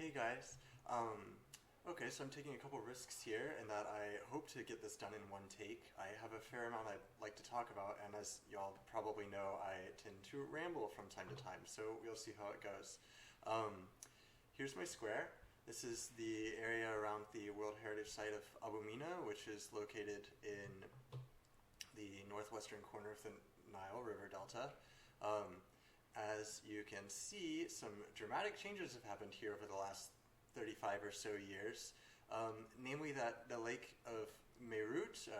Hey guys. Okay, so I'm taking a couple risks here in that I hope to get this done in one take. I have a fair amount I'd like to talk about, and as y'all probably know, I tend to ramble from time to time, so we'll see how it goes. Here's my square. This is the area around the World Heritage Site of Abu Mena, which is located in the northwestern corner of the Nile River Delta. As you can see, some dramatic changes have happened here over the last 35 or so years, namely that the Lake of Meerut,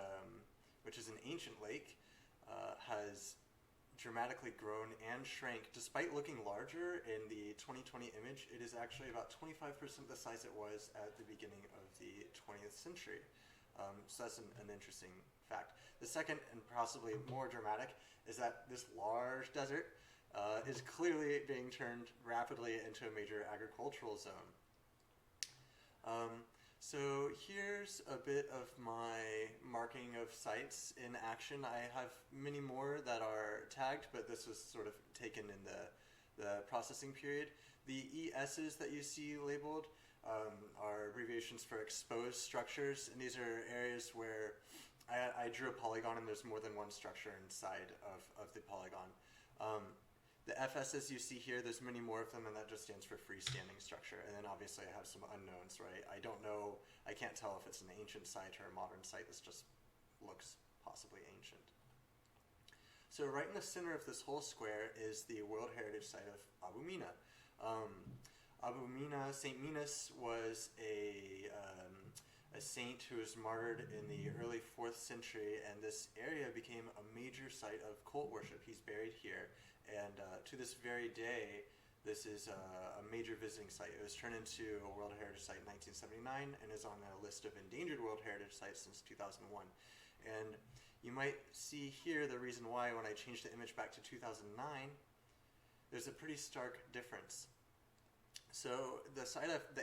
which is an ancient lake, has dramatically grown and shrank. Despite looking larger in the 2020 image, it is actually about 25% the size it was at the beginning of the 20th century. So that's an interesting fact. The second, and possibly more dramatic, is that this large desert is clearly being turned rapidly into a major agricultural zone. So here's a bit of my marking of sites in action. I have many more that are tagged, but this was sort of taken in the processing period. The ESs that you see labeled are abbreviations for exposed structures, and these are areas where I drew a polygon and there's more than one structure inside of the polygon. The FSs you see here, there's many more of them, and that just stands for freestanding structure. And then obviously I have some unknowns, right? I don't know, I can't tell if it's an ancient site or a modern site. This just looks possibly ancient. So right in the center of this whole square is the World Heritage Site of Abu Mena. Abu Mena, Saint Minas, was a saint who was martyred in the early 4th century, and this area became a major site of cult worship. He's buried here, and to this very day, this is a major visiting site. It was turned into a World Heritage Site in 1979 and is on a list of endangered World Heritage Sites since 2001. And you might see here the reason why when I changed the image back to 2009, there's a pretty stark difference. So the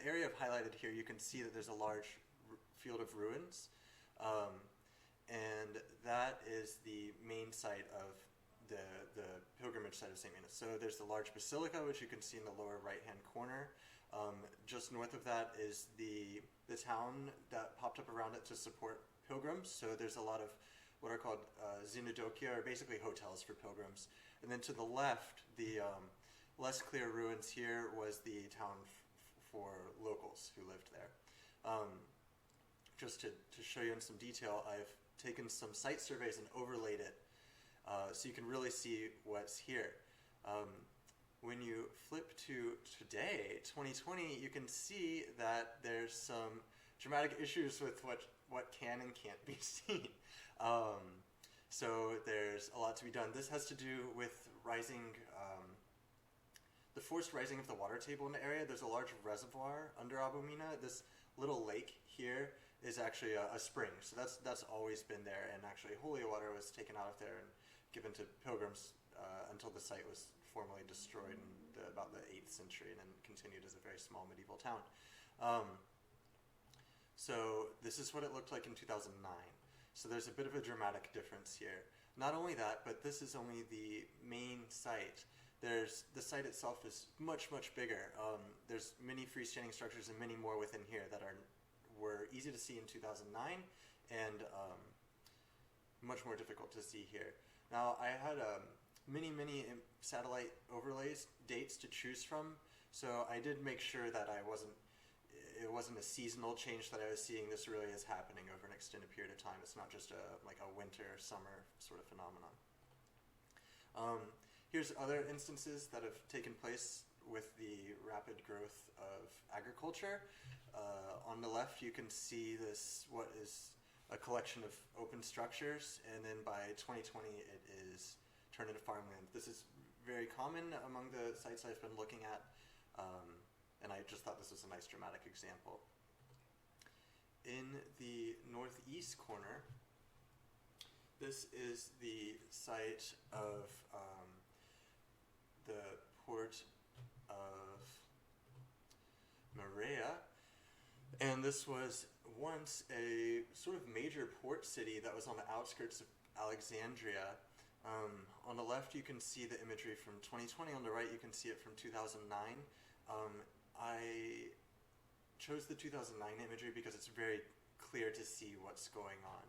area I've highlighted here, you can see that there's a large field of ruins, and that is the main site of the pilgrimage site of St. Mena. So there's the large basilica, which you can see in the lower right-hand corner. Just north of that is the town that popped up around it to support pilgrims. So there's a lot of what are called zinidokia, or basically hotels for pilgrims. And then to the left, the less clear ruins here was the town for locals who lived there. Just to show you in some detail, I've taken some site surveys and overlaid it so you can really see what's here. When you flip to today, 2020, you can see that there's some dramatic issues with what can and can't be seen. So there's a lot to be done. This has to do with the forced rising of the water table in the area. There's a large reservoir under Abu Mena. This little lake here is actually a spring, so that's always been there, and actually holy water was taken out of there and given to pilgrims until the site was formally destroyed in about the 8th century, and then continued as a very small medieval town. So this is what it looked like in 2009. So there's a bit of a dramatic difference here. Not only that, but this is only the main site. The site itself is much, much bigger. There's many freestanding structures and many more within here that were easy to see in 2009 and much more difficult to see here. Now, I had many satellite overlays, dates to choose from, so I did make sure that it wasn't a seasonal change that I was seeing. This really is happening over an extended period of time. It's not just like a winter, summer sort of phenomenon. Here's other instances that have taken place with the rapid growth of agriculture. On the left, you can see what is a collection of open structures, and then by 2020, it is turned into farmland. This is very common among the sites I've been looking at, and I just thought this was a nice dramatic example. In the northeast corner, this is the site of the Port of Marea, and this was once a sort of major port city that was on the outskirts of Alexandria. On the left you can see the imagery from 2020, on the right you can see it from 2009. I chose the 2009 imagery because it's very clear to see what's going on.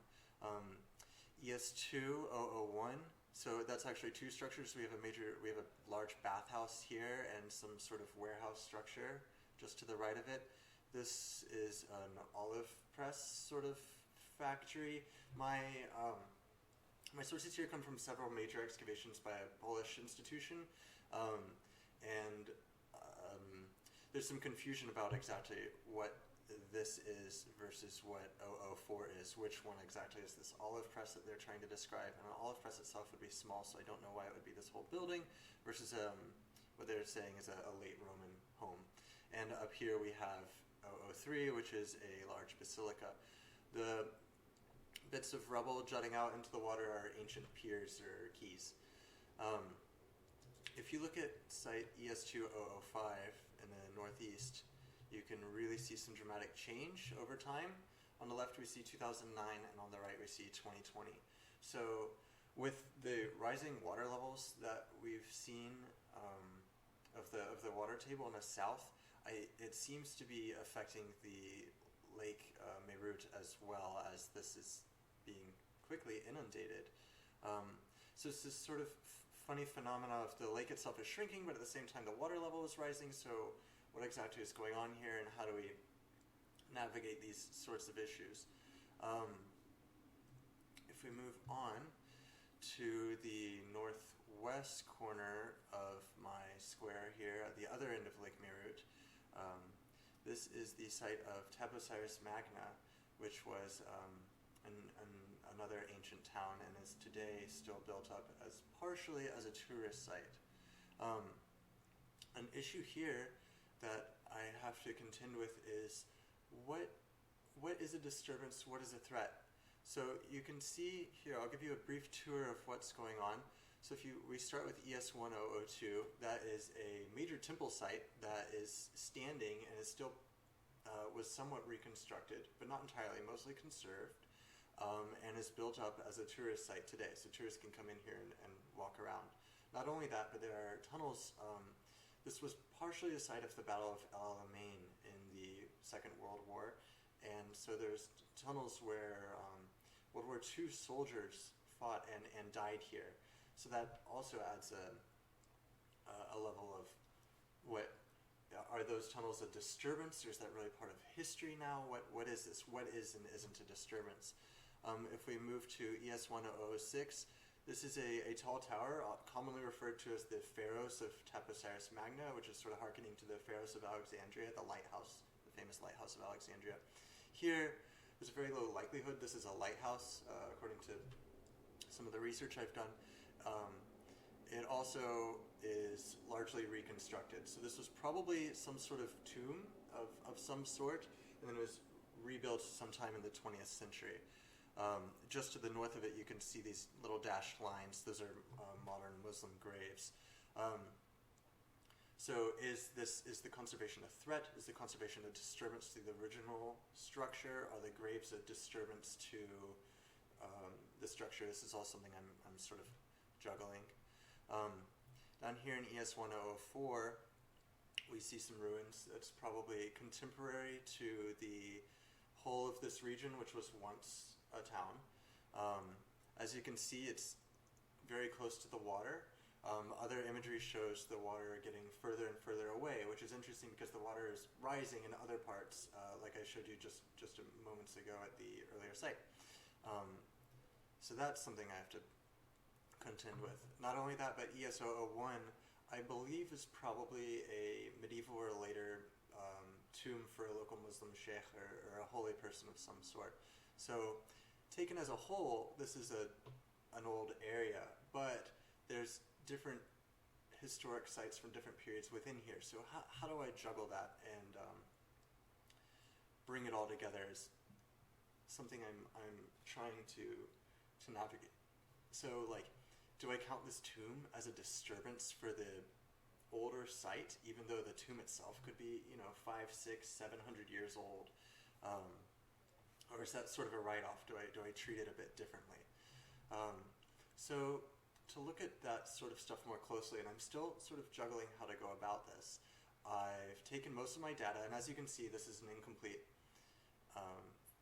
ES2001, so that's actually two structures. We have a large bathhouse here and some sort of warehouse structure just to the right of it. This is an olive press sort of factory. My sources here come from several major excavations by a Polish institution, and there's some confusion about exactly what this is versus what 004 is. Which one exactly is this olive press that they're trying to describe? And an olive press itself would be small, so I don't know why it would be this whole building, versus what they're saying is a late Roman home. And up here we have 003, which is a large basilica. The bits of rubble jutting out into the water are ancient piers or quays. If you look at site ES2005 in the northeast, you can really see some dramatic change over time. On the left we see 2009, and on the right we see 2020. So with the rising water levels that we've seen of the water table in the south, it seems to be affecting the Lake Meerut as well, as this is being quickly inundated. So it's this sort of funny phenomena of the lake itself is shrinking, but at the same time the water level is rising. So what exactly is going on here, and how do we navigate these sorts of issues? If we move on to the northwest corner of my square here, at the other end of Lake Meerut, this is the site of Taposiris Magna, which was another ancient town and is today still built up as partially as a tourist site. An issue here that I have to contend with is what is a disturbance, what is a threat? So you can see here, I'll give you a brief tour of what's going on. So we start with ES1002, that is a major temple site that is standing and is still was somewhat reconstructed, but not entirely, mostly conserved, and is built up as a tourist site today. So tourists can come in here and walk around. Not only that, but there are tunnels. This was partially the site of the Battle of El Alamein in the Second World War, and so there's tunnels where World War II soldiers fought and died here. So that also adds a level of what are those tunnels a disturbance, or is that really part of history now? What is this? What is and isn't a disturbance? If we move to ES1006, this is a tall tower, commonly referred to as the Pharos of Taposiris Magna, which is sort of hearkening to the Pharos of Alexandria, the lighthouse, the famous lighthouse of Alexandria. Here, there's a very low likelihood this is a lighthouse, according to some of the research I've done. It also is largely reconstructed. So this was probably some sort of tomb of some sort, and then it was rebuilt sometime in the 20th century. Just to the north of it, you can see these little dashed lines. Those are modern Muslim graves. So is the conservation a threat? Is the conservation a disturbance to the original structure? Are the graves a disturbance to the structure? This is all something I'm sort of juggling. Down here in ES1004, we see some ruins. That's probably contemporary to the whole of this region, which was once a town. As you can see, it's very close to the water. Other imagery shows the water getting further and further away, which is interesting because the water is rising in other parts, like I showed you just moments ago at the earlier site. So that's something I have to contend with. Not only that, but ES001, I believe, is probably a medieval or later tomb for a local Muslim sheikh or a holy person of some sort. So taken as a whole, this is an old area, but there's different historic sites from different periods within here. So how do I juggle that and bring it all together is something I'm trying to navigate. So, like, do I count this tomb as a disturbance for the older site, even though the tomb itself could be, 500, 600, 700 years old? Or is that sort of a write-off? Do I treat it a bit differently? So to look at that sort of stuff more closely, and I'm still sort of juggling how to go about this, I've taken most of my data, and as you can see, this is an incomplete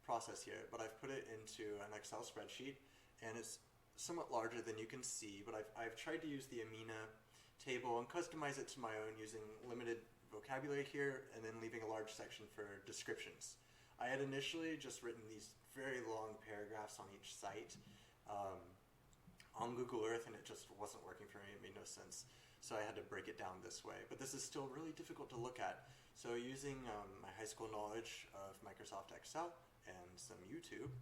process here, but I've put it into an Excel spreadsheet, and it's somewhat larger than you can see, but I've tried to use the Mena table and customize it to my own using limited vocabulary here, and then leaving a large section for descriptions. I had initially just written these very long paragraphs on each site on Google Earth, and it just wasn't working for me. It made no sense. So I had to break it down this way. But this is still really difficult to look at. So using my high school knowledge of Microsoft Excel and some YouTube,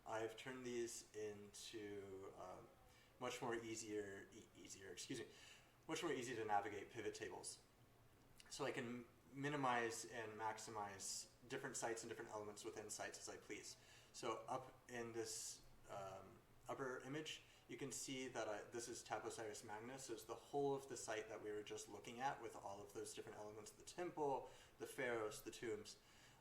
I've turned these into much more easy to navigate pivot tables. So I can minimize and maximize different sites and different elements within sites as I please. So up in this upper image, you can see that this is Taposiris Magna, so it's the whole of the site that we were just looking at with all of those different elements, the temple, the pharaohs, the tombs.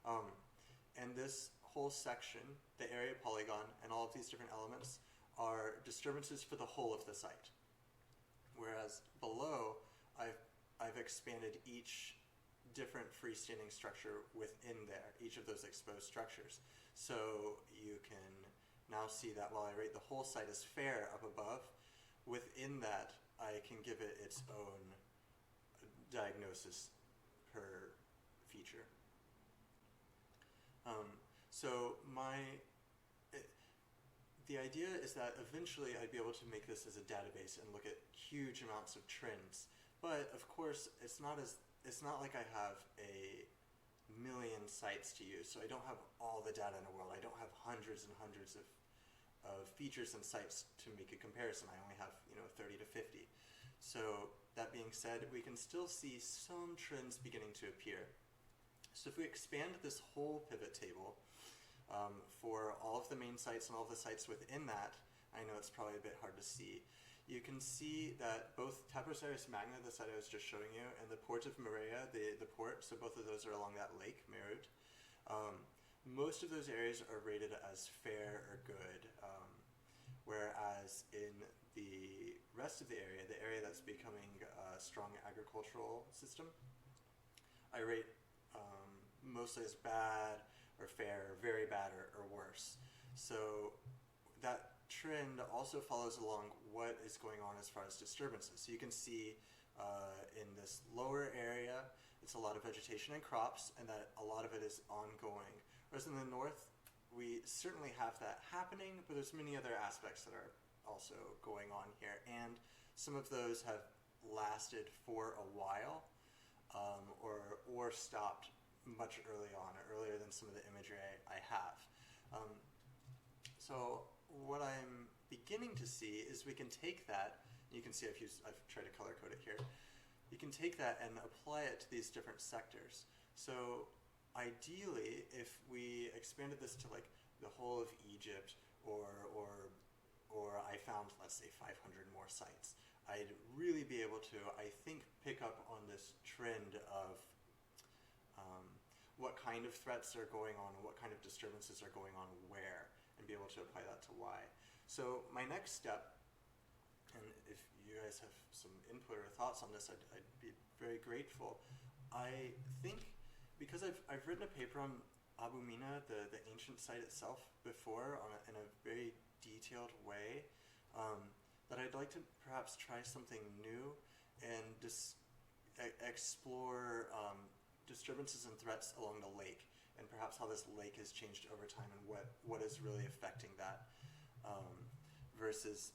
And this whole section, the area polygon, and all of these different elements are disturbances for the whole of the site. Whereas below, I've expanded each different freestanding structure within there, each of those exposed structures. So you can now see that while I rate the whole site as fair up above, within that I can give it its own diagnosis per feature. The idea is that eventually I'd be able to make this as a database and look at huge amounts of trends. But of course, it's not like I have a million sites to use, so I don't have all the data in the world. I don't have hundreds and hundreds of features and sites to make a comparison. I only have 30 to 50. So that being said, we can still see some trends beginning to appear. So if we expand this whole pivot table for all of the main sites and all of the sites within that, I know it's probably a bit hard to see. You can see that both Taposiris Magna, the site I was just showing you, and the Port of Marea, the port, so both of those are along that lake, Merud. Most of those areas are rated as fair or good, whereas in the rest of the area that's becoming a strong agricultural system, I rate mostly as bad or fair, or very bad, or worse. So that trend also follows along what is going on as far as disturbances. So you can see in this lower area, it's a lot of vegetation and crops, and that a lot of it is ongoing. Whereas in the north, we certainly have that happening, but there's many other aspects that are also going on here, and some of those have lasted for a while, or stopped much early on, or earlier than some of the imagery I have. So what I'm beginning to see is we can take that, you can see I've tried to color code it here, you can take that and apply it to these different sectors. So ideally, if we expanded this to like the whole of Egypt, or I found, let's say, 500 more sites, I'd really be able to, I think, pick up on this trend of what kind of threats are going on and what kind of disturbances are going on where, and be able to apply that to why. So my next step, and if you guys have some input or thoughts on this, I'd be very grateful. I think, because I've written a paper on Abu Mena, the ancient site itself, before in a very detailed way, that I'd like to perhaps try something new and explore disturbances and threats along the lake, and perhaps how this lake has changed over time and what is really affecting that, versus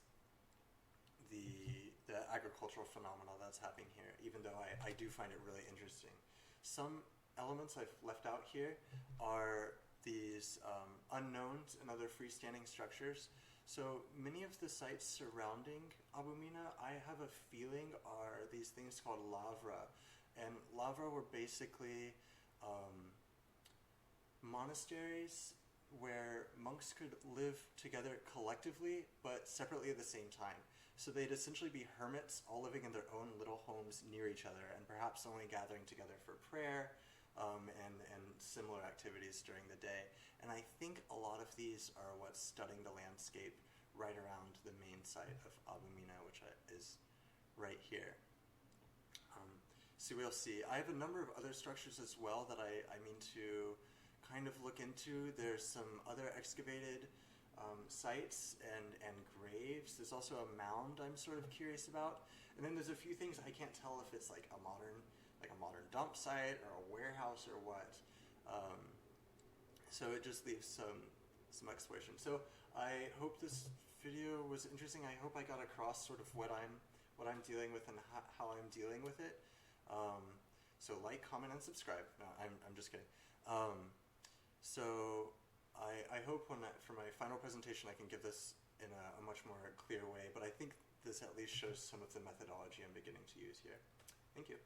the agricultural phenomena that's happening here, even though I do find it really interesting. Some elements I've left out here are these unknowns and other freestanding structures. So many of the sites surrounding Abu Mena, I have a feeling, are these things called lavra. And lavra were basically monasteries where monks could live together collectively but separately at the same time. So they'd essentially be hermits all living in their own little homes near each other, and perhaps only gathering together for prayer and similar activities during the day. And I think a lot of these are what's studding the landscape right around the main site of Abu Mena, which is right here. So we'll see. I have a number of other structures as well that I mean to kind of look into. There's some other excavated sites and graves. There's also a mound I'm sort of curious about. And then there's a few things I can't tell if it's like a modern dump site or a warehouse or what. So it just leaves some exploration. So I hope this video was interesting. I hope I got across sort of what I'm dealing with and how I'm dealing with it. So like, comment, and subscribe. No, I'm just kidding. So I hope for my final presentation I can give this in a much more clear way, but I think this at least shows some of the methodology I'm beginning to use here. Thank you.